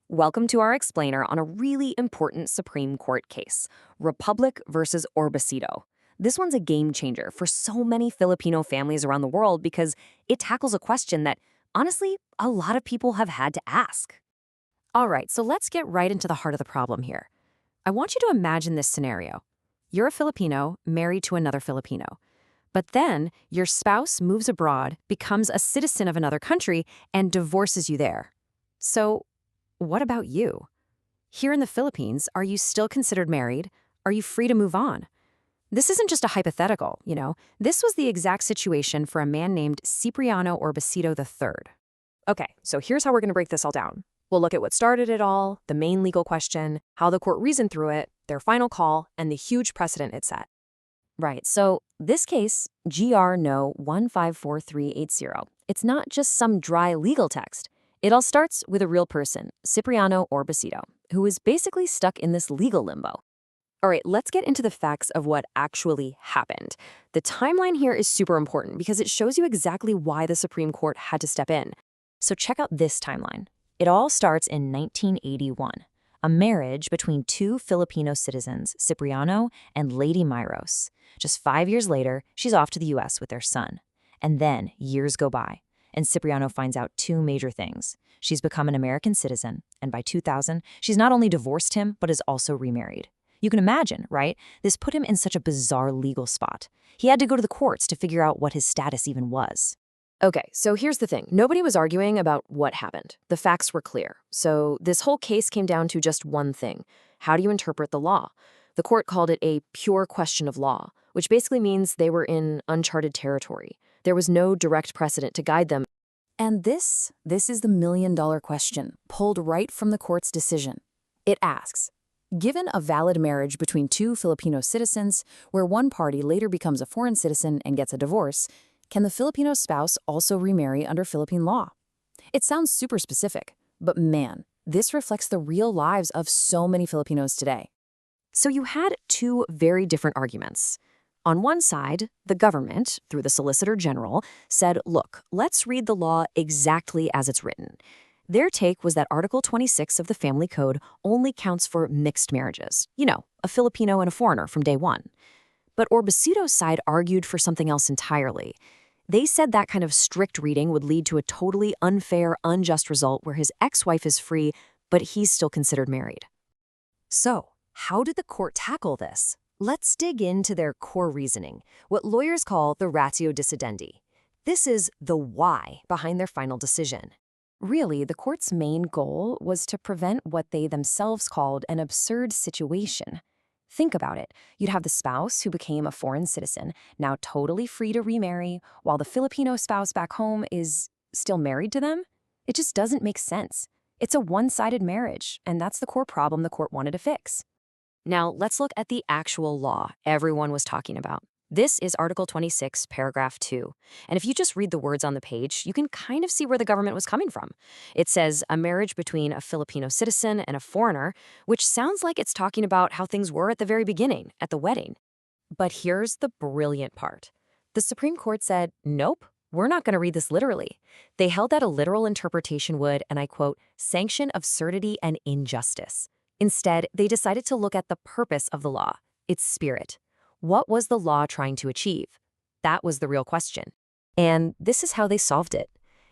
Welcome to our explainer on a really important Supreme Court case, Republic versus Orbecido. This one's a game changer for so many Filipino families around the world because it tackles a question that, honestly, a lot of people have had to ask. All right, so let's get right into the heart of the problem here. I want you to imagine this scenario. You're a Filipino married to another Filipino. But then your spouse moves abroad, becomes a citizen of another country, and divorces you there. So, what about you? Here in the Philippines, are you still considered married? Are you free to move on? This isn't just a hypothetical, This was the exact situation for a man named Cipriano Orbecido III. Okay, so here's how we're going to break this all down. We'll look at what started it all, the main legal question, how the court reasoned through it, their final call, and the huge precedent it set. Right, so this case, GR No. 154380, it's not just some dry legal text. It all starts with a real person, Cipriano Orbecido, who is basically stuck in this legal limbo. All right, let's get into the facts of what actually happened. The timeline here is super important because it shows you exactly why the Supreme Court had to step in. So check out this timeline. It all starts in 1981, a marriage between two Filipino citizens, Cipriano and Lady Myros. Just 5 years later, she's off to the U.S. with their son. And then years go by, and Cipriano finds out two major things. She's become an American citizen, and by 2000, she's not only divorced him, but is also remarried. You can imagine, right? This put him in such a bizarre legal spot. He had to go to the courts to figure out what his status even was. Okay, so here's the thing. Nobody was arguing about what happened. The facts were clear. So this whole case came down to just one thing. How do you interpret the law? The court called it a pure question of law, which basically means they were in uncharted territory. There was no direct precedent to guide them. And this is the million-dollar question, pulled right from the court's decision. It asks, given a valid marriage between two Filipino citizens, where one party later becomes a foreign citizen and gets a divorce, can the Filipino spouse also remarry under Philippine law? It sounds super specific, but man, this reflects the real lives of so many Filipinos today. So you had two very different arguments. On one side, the government, through the Solicitor General, said, look, let's read the law exactly as it's written. Their take was that Article 26 of the Family Code only counts for mixed marriages. A Filipino and a foreigner from day one. But Orbecido's side argued for something else entirely. They said that kind of strict reading would lead to a totally unfair, unjust result where his ex-wife is free, but he's still considered married. So, how did the court tackle this? Let's dig into their core reasoning, what lawyers call the ratio decidendi. This is the why behind their final decision. Really, the court's main goal was to prevent what they themselves called an absurd situation. Think about it. You'd have the spouse who became a foreign citizen, now totally free to remarry, while the Filipino spouse back home is still married to them? It just doesn't make sense. It's a one-sided marriage, and that's the core problem the court wanted to fix. Now, let's look at the actual law everyone was talking about. This is Article 26, Paragraph 2. And if you just read the words on the page, you can kind of see where the government was coming from. It says a marriage between a Filipino citizen and a foreigner, which sounds like it's talking about how things were at the very beginning, at the wedding. But here's the brilliant part. The Supreme Court said, nope, we're not going to read this literally. They held that a literal interpretation would, and I quote, sanction absurdity and injustice. Instead, they decided to look at the purpose of the law, its spirit. What was the law trying to achieve? That was the real question. And this is how they solved it.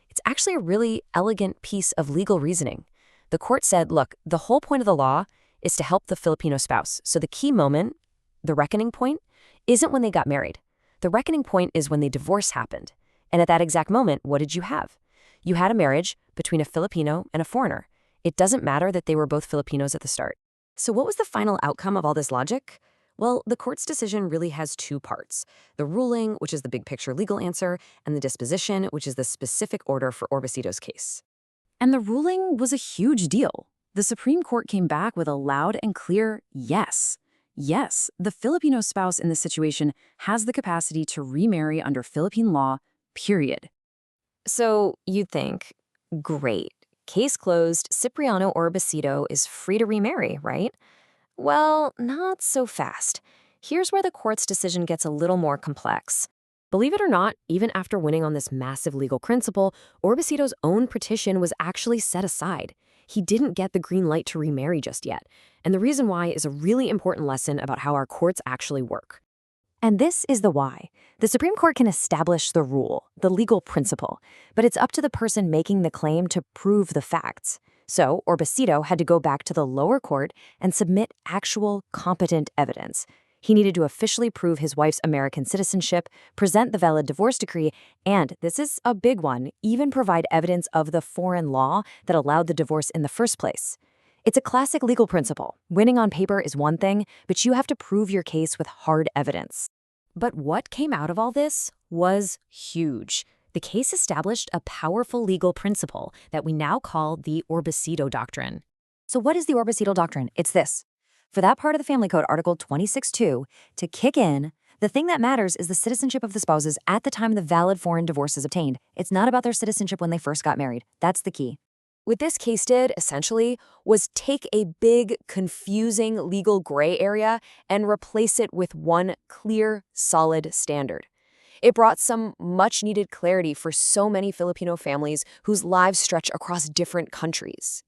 It's actually a really elegant piece of legal reasoning. The court said, look, the whole point of the law is to help the Filipino spouse. So the key moment, the reckoning point, isn't when they got married. The reckoning point is when the divorce happened. And at that exact moment, what did you have? You had a marriage between a Filipino and a foreigner. It doesn't matter that they were both Filipinos at the start. So what was the final outcome of all this logic? Well, the court's decision really has two parts. The ruling, which is the big picture legal answer, and the disposition, which is the specific order for Orbecido's case. And the ruling was a huge deal. The Supreme Court came back with a loud and clear yes. Yes, the Filipino spouse in this situation has the capacity to remarry under Philippine law, period. So you'd think, great. Case closed, Cipriano Orbecido is free to remarry, right? Well, not so fast. Here's where the court's decision gets a little more complex. Believe it or not, even after winning on this massive legal principle, Orbecido's own petition was actually set aside. He didn't get the green light to remarry just yet. And the reason why is a really important lesson about how our courts actually work. And this is the why. The Supreme Court can establish the rule, the legal principle, but it's up to the person making the claim to prove the facts. So, Orbecido had to go back to the lower court and submit actual, competent evidence. He needed to officially prove his wife's American citizenship, present the valid divorce decree, and, this is a big one, even provide evidence of the foreign law that allowed the divorce in the first place. It's a classic legal principle. Winning on paper is one thing, but you have to prove your case with hard evidence. But what came out of all this was huge. The case established a powerful legal principle that we now call the Orbecido Doctrine. So what is the Orbecido Doctrine? It's this. For that part of the Family Code, Article 26(2), to kick in, the thing that matters is the citizenship of the spouses at the time the valid foreign divorce is obtained. It's not about their citizenship when they first got married. That's the key. What this case did, essentially, was take a big, confusing legal gray area and replace it with one clear, solid standard. It brought some much-needed clarity for so many Filipino families whose lives stretch across different countries.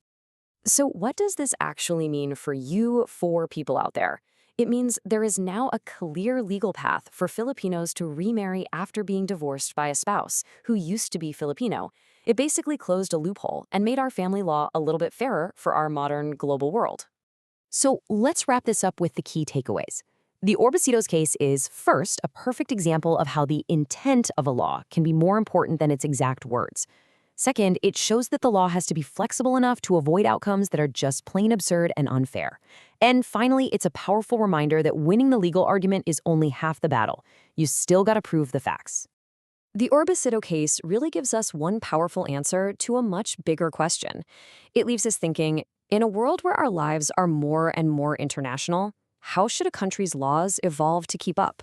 So what does this actually mean for you, for people out there? It means there is now a clear legal path for Filipinos to remarry after being divorced by a spouse who used to be Filipino. It basically closed a loophole and made our family law a little bit fairer for our modern global world. So let's wrap this up with the key takeaways. The Orbecido's case is, first, a perfect example of how the intent of a law can be more important than its exact words. Second, it shows that the law has to be flexible enough to avoid outcomes that are just plain absurd and unfair. And finally, it's a powerful reminder that winning the legal argument is only half the battle. You still got to prove the facts. The Orbecido case really gives us one powerful answer to a much bigger question. It leaves us thinking, in a world where our lives are more and more international, how should a country's laws evolve to keep up?